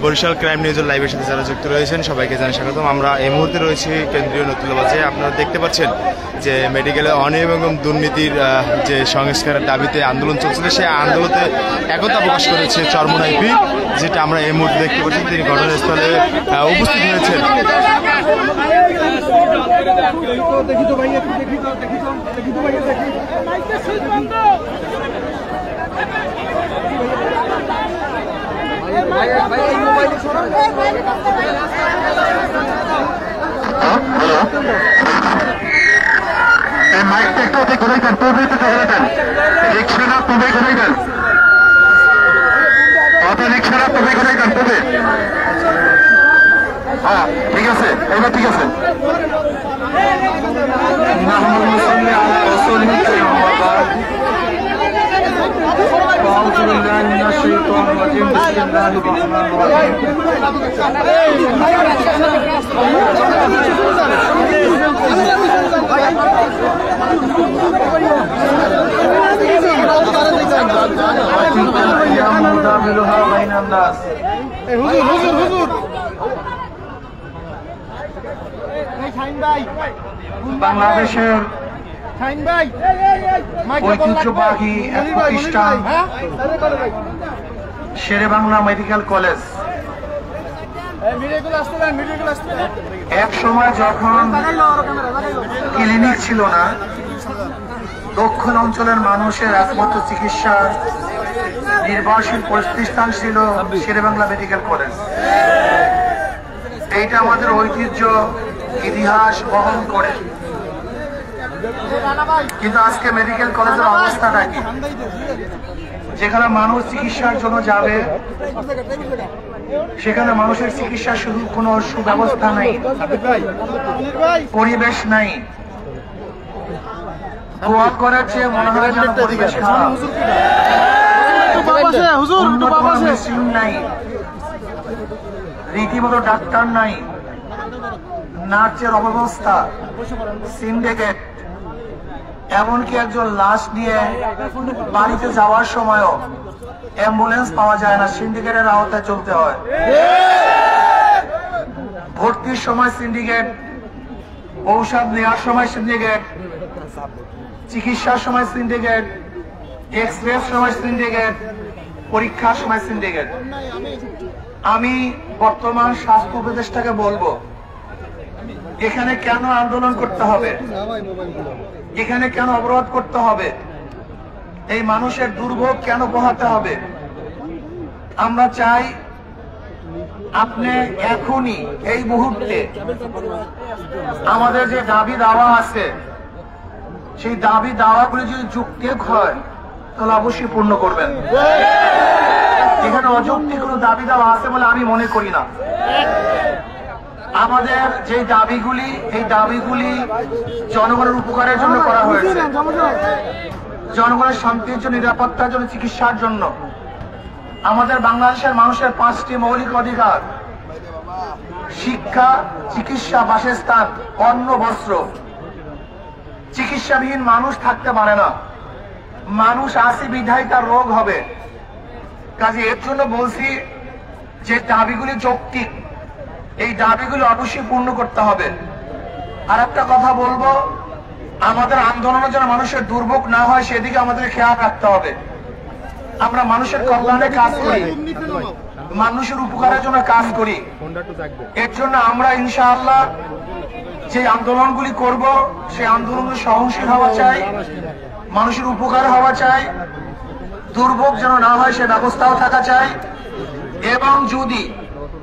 Barishal crime নিউজের লাইভের সাথে যারা যুক্ত রয়েছেন সবাইকে জানাই স্বাগতম। আমরা এই মুহূর্তে রয়েছি কেন্দ্রীয় নতুল্লা বাজে। আপনারা দেখতে পাচ্ছেন যে মেডিকেলে অনিয়ম এবং দুর্নীতির যে সংস্কারের দাবিতে আন্দোলন চলছিল, সেই আন্দোলনে একতা প্রকাশ করেছে চরমোনাই পীর, যেটা আমরা এই মুহূর্তে দেখতে পাচ্ছি। তিনি ঘটনাস্থলে উপস্থিত হয়েছেন। মাইকটা একটু ঘুরাই দেন, পূর্বে একটু ঘুরাই দেন, রিক্সাটা পূর্বে ঘুরাই দেন, অটো রিক্সাটা পূর্বে ঘুরাই দেন, পূর্বে। হ্যাঁ ঠিক আছে, এবার ঠিক আছে। أعوذ بالله من الشيطان الرجيم بسم الله الرحمن الرحيم أيام نداولها بين الناس বাংলাদেশের ঐতিহ্যবাহী এক প্রতিষ্ঠান শেরেবাংলা মেডিকেল কলেজ এক সময় যখন ক্লিনিক ছিল না, দক্ষিণ অঞ্চলের মানুষের একমাত্র চিকিৎসার নির্ভরশীল প্রতিষ্ঠান ছিল শেরেবাংলা মেডিকেল কলেজ। এইটা আমাদের ঐতিহ্য, ইতিহাস বহন করে। কিন্তু আজকে মেডিকেল কলেজের অবস্থাটা কি? যেখানে মানুষ চিকিৎসার জন্য যাবে, সেখানে মানুষের চিকিৎসা শুধু কোনো সুব্যবস্থা নেই, পরিবেশ নাই। দোয়া করার চেয়ে মনে হয় যেন পরিবেশ খারাপ, মেশিন নাই, রীতিমতো ডাক্তার নাই, নার্সের অব্যবস্থা, সিন্ডিকেট, এমনকি একজন লাশ নিয়ে বাড়িতে যাওয়ার সময়ও অ্যাম্বুলেন্স পাওয়া যায় না, সিন্ডিকেটের আওতায় চলতে হয়। ভর্তির সময় সিন্ডিকেট, ঔষধ নেওয়ার সময় সিন্ডিকেট, চিকিৎসার সময় সিন্ডিকেট, এক্সরের সময় সিন্ডিকেট, পরীক্ষার সময় সিন্ডিকেট। আমি বর্তমান স্বাস্থ্য উপদেষ্টাকে বলবো, এখানে কেন আন্দোলন করতে হবে, এখানে কেন অবরোধ করতে হবে, এই মানুষের দুর্ভোগ কেন পোহাতে হবে? আমরা চাই আপনি এখনই এই মুহূর্তে আমাদের যে দাবি দাওয়া আছে, সেই দাবি দাওয়াগুলি যদি যুক্তিক হয় তাহলে অবশ্যই পূর্ণ করবেন। এখানে অযৌক্তিক কোনো দাবি দাওয়া আছে বলে আমি মনে করি না। আমাদের যে দাবিগুলি, এই দাবিগুলি জনগণের উপকারের জন্য করা হয়েছে, জনগণের শান্তির জন্য, নিরাপত্তার জন্য, চিকিৎসার জন্য। আমাদের বাংলাদেশের মানুষের 5টি মৌলিক অধিকার: শিক্ষা, চিকিৎসা, বাসস্থান, অন্ন, বস্ত্র। চিকিৎসাবিহীন মানুষ থাকতে পারে না। মানুষ আসি বিধায় তার রোগ হবে। কাজে এর জন্য বলছি যে দাবিগুলি যৌক্তিক, এই দাবিগুলো অবশ্যই পূর্ণ করতে হবে। আর একটা কথা বলবো, আমাদের আন্দোলনের যেন মানুষের দুর্ভোগ না হয় সেদিকে আমাদের খেয়াল রাখতে হবে। আমরা মানুষের কল্যাণে কাজ করি, মানুষের উপকারের জন্য কাজ করি। এর জন্য আমরা ইনশাআল্লাহ যে আন্দোলনগুলি করব সেই আন্দোলনগুলি সহনশীল হওয়া চাই, মানুষের উপকার হওয়া চাই, দুর্ভোগ যেন না হয় সে ব্যবস্থাও থাকা চাই। এবং যদি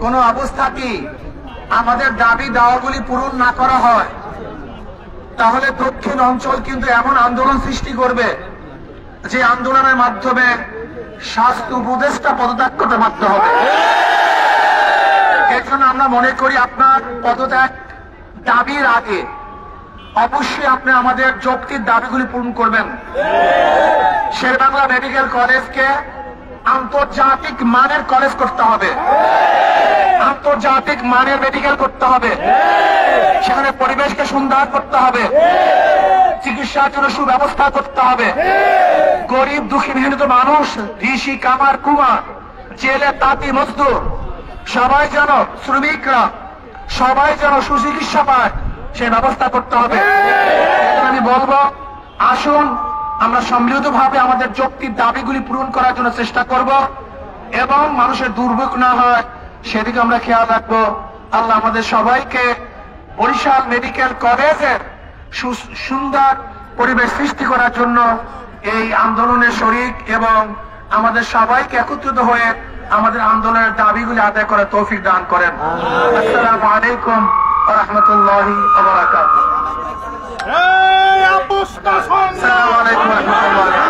কোনো অবস্থাতে আমাদের দাবি দাওয়াগুলি পূরণ না করা হয় তাহলে দক্ষিণ অঞ্চল কিন্তু এমন আন্দোলন সৃষ্টি করবে যে আন্দোলনের মাধ্যমে স্বাস্থ্য উপদেষ্টা পদত্যাগ করতে বাধ্য হবে। এর জন্য আমরা মনে করি আপনার পদত্যাগ দাবির আগে অবশ্যই আপনি আমাদের যৌক্তিক দাবিগুলি পূরণ করবেন। শেরেবাংলা মেডিকেল কলেজকে আন্তর্জাতিক মানের কলেজ করতে হবে, আন্তর্জাতিক মানের মেডিকেল করতে হবে, সেখানে পরিবেশকে সুন্দর করতে হবে, চিকিৎসার জন্য সুব্যবস্থা করতে হবে। গরিব দুঃখী মেহনত মানুষ, ঋষি কামার কুমার, জেলে তাঁতি মজদুর সবাই যেন, শ্রমিকরা সবাই যেন সুচিকিৎসা পায় সে ব্যবস্থা করতে হবে। আমি বলবো আসুন আমরা সম্মিলিতভাবে আমাদের যৌক্তিক দাবিগুলি পূরণ করার জন্য চেষ্টা করব এবং মানুষের দুর্ভোগ না হয় সেদিকে আমরা খেয়াল রাখবো। আল্লাহ আমাদের সবাইকে বরিশাল মেডিকেল কলেজের সুন্দর পরিবেশ সৃষ্টি করার জন্য এই আন্দোলনের শরিক এবং আমাদের সবাইকে একত্রিত হয়ে আমাদের আন্দোলনের দাবিগুলি আদায় করার তৌফিক দান করেন। আসসালামু আলাইকুম ওয়া রাহমাতুল্লাহি ওয়া বারাকাতুহু। আসসালামু আলাইকুম ওয়া রাহমাতুল্লাহি।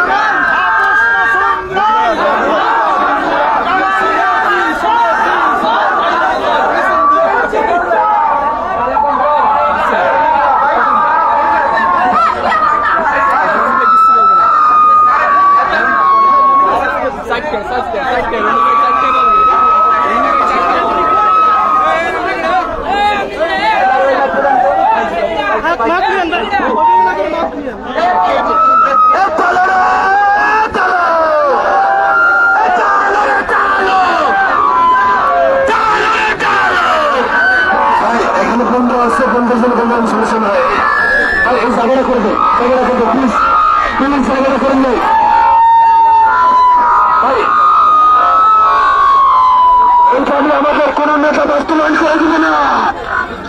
আমাদের কোন নেতা বাস্তবায়ন করে দিবে না,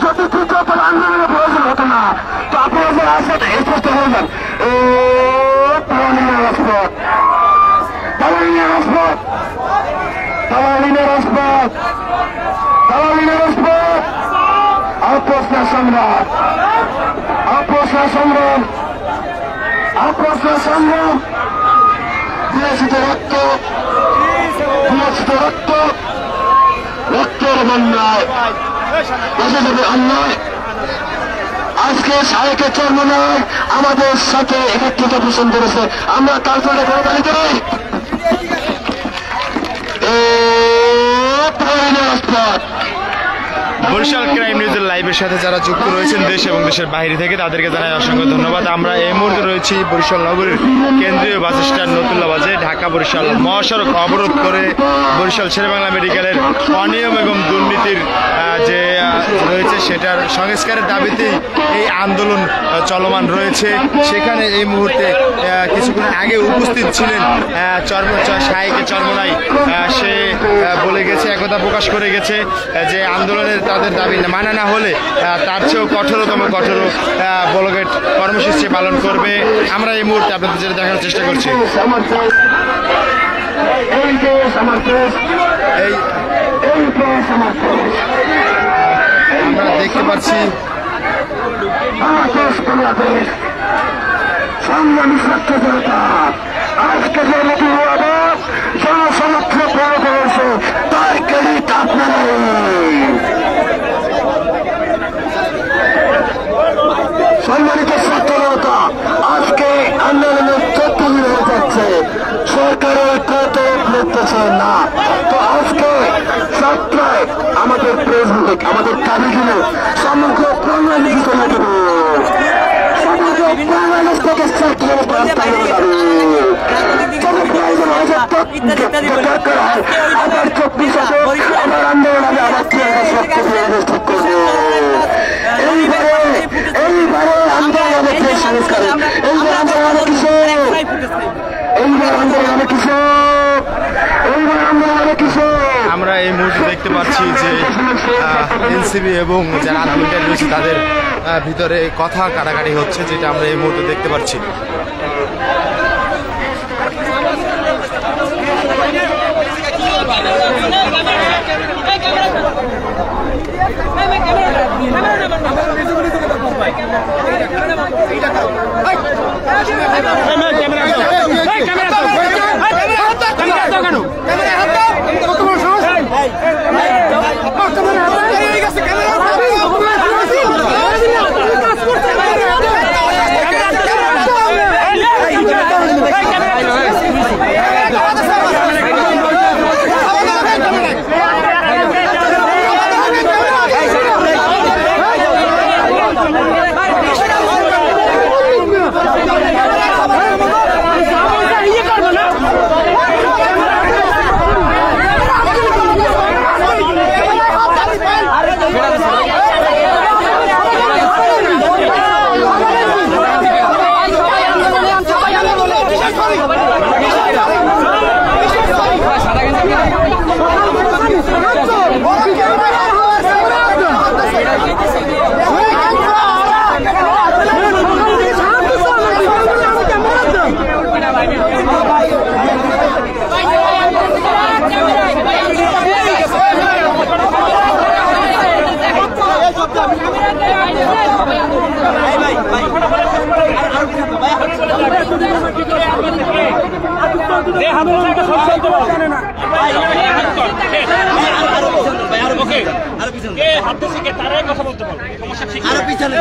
যদি তৃতীয় আন্দোলনের প্রয়োজন হতো না তো আপনারা যে আসেন স্পষ্ট হয়ে যান। রক্তের বন্যায় বেঁচে যাবে অন্যায়। আজকে সাহেবের চর্মনায় আমাদের সাথে একত্রিত পোষণ করেছে, আমরা তারপরে কোরবানি করি। বরিশাল ক্রাইম নিউজের লাইভের সাথে যারা যুক্ত রয়েছেন দেশ এবং দেশের বাইরে থেকে তাদেরকে জানাই অসংখ্য ধন্যবাদ। আমরা এই মুহূর্তে রয়েছি বরিশাল নগরীর কেন্দ্রীয় বাস স্ট্যান্ড নতুল্লা বাজে। ঢাকা বরিশাল মহাসড়ক অবরোধ করে বরিশাল শেরেবাংলা মেডিকেলের অনিয়ম এবং দুর্নীতির যে রয়েছে সেটার সংস্কারের দাবিতেই এই আন্দোলন চলমান রয়েছে। সেখানে এই মুহূর্তে কিছুক্ষণ আগে উপস্থিত ছিলেন শাহেকে চর্মনাই। সে বলে গেছে, একথা প্রকাশ করে গেছে যে আন্দোলনের তাদের দাবি মানা না হলে তার চেয়েও কঠোরতম কঠোর ব্লকেট কর্মসূচি পালন করবে। আমরা এই মুহূর্তে আপনাদের যেটা দেখার চেষ্টা করছি, আমরা দেখতে পাচ্ছি আজকে যে নদী জনসমর্থ প্রয়োগ হয়েছে তার ক্রেডিট আপনারাই। সম্মানিত ছাত্রতা, আজকে আন্দোলনের তত্ত্বহীন হয়ে যাচ্ছে, সরকারের কত নিতেছে না। তো আজকে যাত্রায় আমাদের ফেসবুক আমাদের দাবিগুলো সমগ্র বাংলাদেশ লাগবে, সমগ্র বাংলাদেশ থেকে ছাত্রের রাস্তায় যাবে। আবার 24 আমার আন্দোলন হবে, আবার এইবারে আন্দোলনের সংস্কার, এইবার আন্দোলন কিশোর, এইবার আন্দোলন কিশোর এই মুহূর্তে দেখতে পাচ্ছি যে এনসিপি এবং যারা আন্দোলনকারী রয়েছে তাদের ভিতরে কথা কাটাকাটি হচ্ছে, যেটা আমরা এই মুহূর্তে দেখতে পাচ্ছি। আরো পিছনে